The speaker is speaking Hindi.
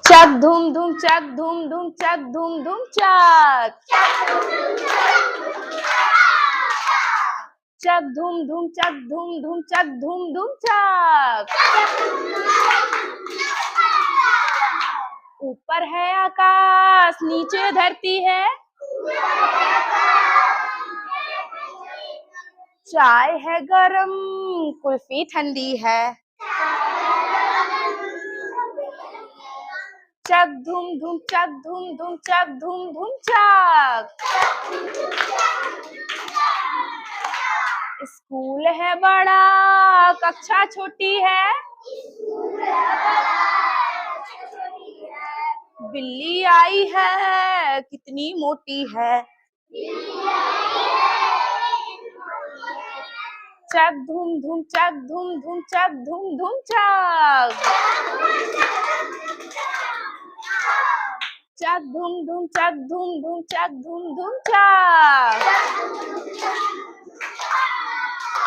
चक धूम धूम चक धूम धूम चक धूम धूम चक। चक धूम धूम चक धूम धूम चक धूम धूम चक। ऊपर है आकाश नीचे धरती है, चाय है गरम कुल्फी ठंडी है। चक धूम धूम चक धूम धूम चक धूम धूम चक। स्कूल है बड़ा कक्षा छोटी है, बिल्ली आई है कितनी मोटी है। चक धूम धूम चक धूम धूम चक धूम धूम चक। चक धूम धूम चक धूम धूम चक धूम धूम चक।